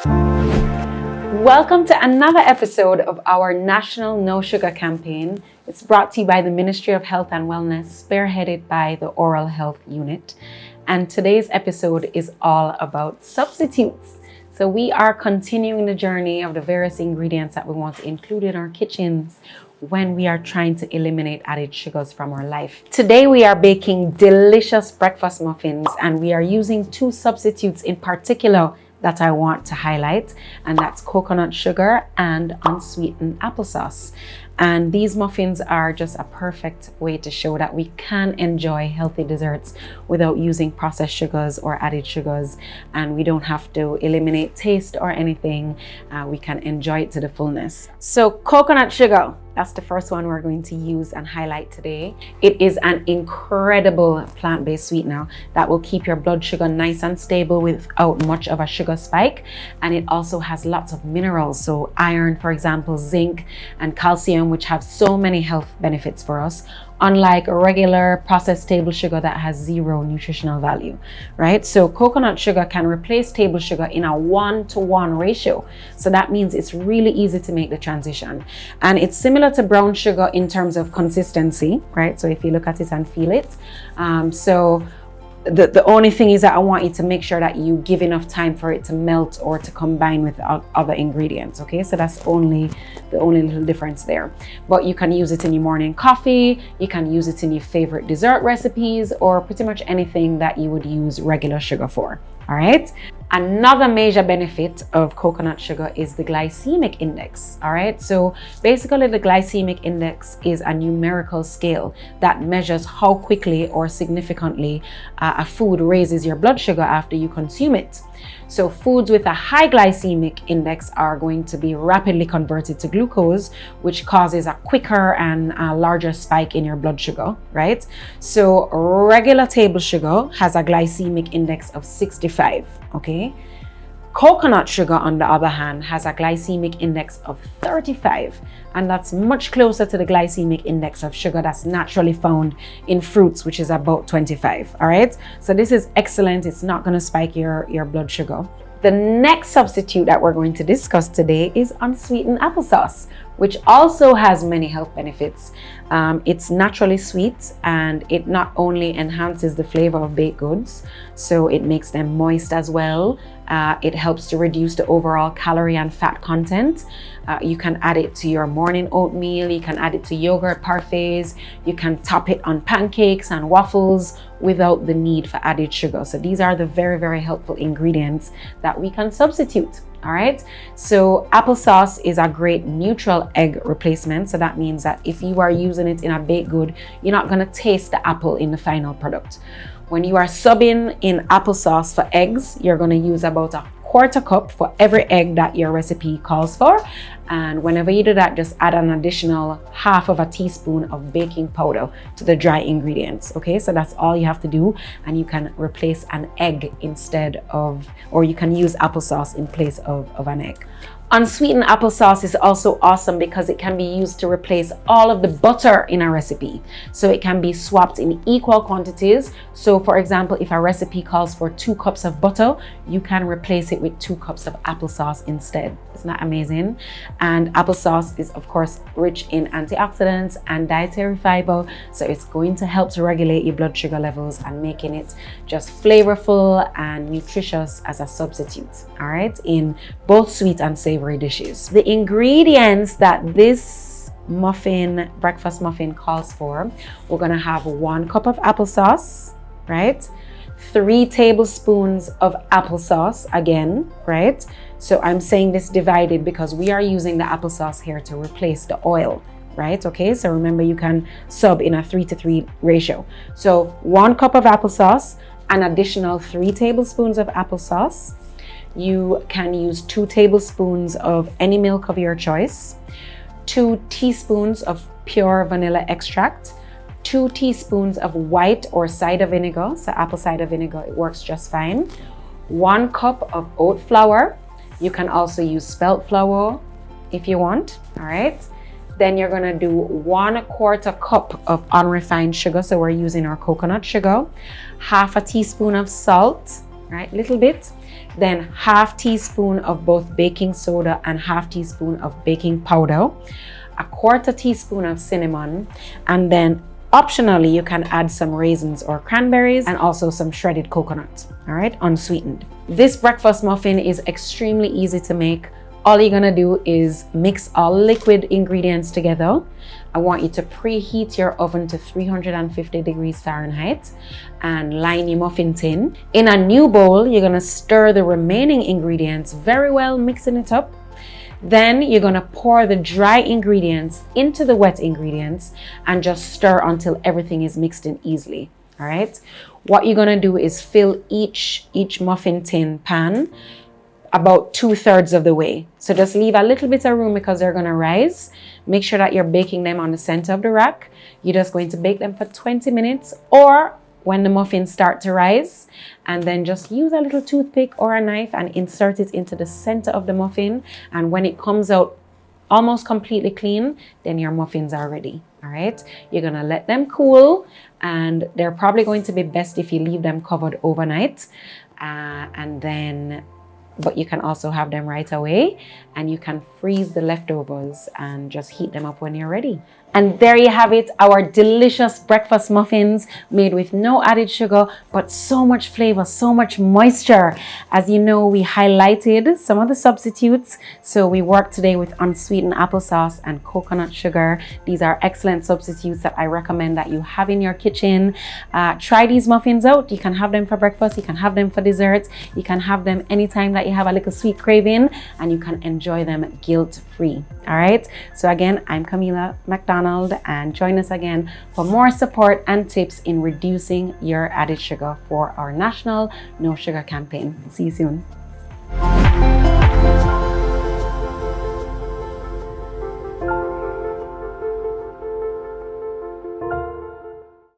Welcome to another episode of our National No Sugar campaign. It's brought to you by the Ministry of Health and Wellness, spearheaded by the Oral Health Unit. And today's episode is all about substitutes. So we are continuing the journey of the various ingredients that we want to include in our kitchens when we are trying to eliminate added sugars from our life. Today we are baking delicious breakfast muffins, and we are using two substitutes in particular that I want to highlight, and that's coconut sugar and unsweetened applesauce. And these muffins are just a perfect way to show that we can enjoy healthy desserts without using processed sugars or added sugars, and we don't have to eliminate taste or anything. We can enjoy it to the fullness. So coconut sugar, that's the first one we're going to use and highlight today. It is an incredible plant-based sweetener that will keep your blood sugar nice and stable without much of a sugar spike. And it also has lots of minerals, so iron, for example, zinc and calcium, which have so many health benefits for us, unlike regular processed table sugar that has zero nutritional value, right? So coconut sugar can replace table sugar in a 1-to-1 ratio. So that means it's really easy to make the transition. And it's similar to brown sugar in terms of consistency, right? So if you look at it and feel it. The only thing is that I want you to make sure that you give enough time for it to melt or to combine with other ingredients, okay? So that's the only little difference there. But you can use it in your morning coffee, you can use it in your favorite dessert recipes, or pretty much anything that you would use regular sugar for, all right? Another major benefit of coconut sugar is the glycemic index, all right? So basically the glycemic index is a numerical scale that measures how quickly or significantly a food raises your blood sugar after you consume it. So foods with a high glycemic index are going to be rapidly converted to glucose, which causes a quicker and a larger spike in your blood sugar, right? So regular table sugar has a glycemic index of 65, okay? Coconut sugar, on the other hand, has a glycemic index of 35, and that's much closer to the glycemic index of sugar that's naturally found in fruits, which is about 25, all right? So this is excellent. It's not going to spike your blood sugar. The next substitute that we're going to discuss today is unsweetened applesauce, which also has many health benefits. It's naturally sweet, and it not only enhances the flavor of baked goods, so it makes them moist as well. It helps to reduce the overall calorie and fat content. You can add it to your morning oatmeal, you can add it to yogurt parfaits, you can top it on pancakes and waffles without the need for added sugar. So these are the very, very helpful ingredients that we can substitute. All right, so applesauce is a great neutral egg replacement. So that means that if you are using it in a baked good, you're not going to taste the apple in the final product. When you are subbing in applesauce for eggs, you're going to use about a 1/4 cup for every egg that your recipe calls for. And whenever you do that, just add an additional 1/2 teaspoon of baking powder to the dry ingredients. Okay, so that's all you have to do, and you can replace an egg instead of, or you can use applesauce in place of an egg. Unsweetened applesauce is also awesome because it can be used to replace all of the butter in a recipe. So it can be swapped in equal quantities. So for example, if a recipe calls for 2 cups of butter, you can replace it with 2 cups of applesauce instead. Isn't that amazing? And applesauce is of course rich in antioxidants and dietary fiber. So it's going to help to regulate your blood sugar levels and making it just flavorful and nutritious as a substitute, all right, in both sweet and savory dishes. The ingredients that this breakfast muffin calls for, we're going to have 1 cup of applesauce, right? 3 tablespoons of applesauce again, right? So I'm saying this divided because we are using the applesauce here to replace the oil, right? Okay, so remember you can sub in a 3-to-3 ratio. So 1 cup of applesauce, an additional 3 tablespoons of applesauce. You can use 2 tablespoons of any milk of your choice, 2 teaspoons of pure vanilla extract, 2 teaspoons of white or cider vinegar, so apple cider vinegar, it works just fine, 1 cup of oat flour. You can also use spelt flour if you want, all right? Then you're gonna do 1/4 cup of unrefined sugar, so we're using our coconut sugar, 1/2 teaspoon of salt, right, little bit, then half teaspoon of both baking soda and half teaspoon of baking powder, a quarter teaspoon of cinnamon, and then optionally you can add some raisins or cranberries and also some shredded coconut, all right, unsweetened. This breakfast muffin is extremely easy to make. All you're gonna do is mix all liquid ingredients together. I want you to preheat your oven to 350 degrees Fahrenheit and line your muffin tin. In a new bowl, you're gonna stir the remaining ingredients very well, mixing it up. Then you're gonna pour the dry ingredients into the wet ingredients and just stir until everything is mixed in easily, all right? What you're gonna do is fill each muffin tin pan about 2/3 of the way. So just leave a little bit of room because they're gonna rise. Make sure that you're baking them on the center of the rack. You're just going to bake them for 20 minutes or when the muffins start to rise, and then just use a little toothpick or a knife and insert it into the center of the muffin. And when it comes out almost completely clean, then your muffins are ready, all right? You're gonna let them cool, and they're probably going to be best if you leave them covered overnight. But you can also have them right away, and you can freeze the leftovers and just heat them up when you're ready. And there you have it, our delicious breakfast muffins made with no added sugar, but so much flavor, so much moisture. As you know, we highlighted some of the substitutes. So we worked today with unsweetened applesauce and coconut sugar. These are excellent substitutes that I recommend that you have in your kitchen. Try these muffins out. You can have them for breakfast, you can have them for dessert, you can have them anytime that you have a little sweet craving, and you can enjoy them guilt-free. All right, so again, I'm Camila McDonald, and join us again for more support and tips in reducing your added sugar for our national No Sugar campaign. See you soon.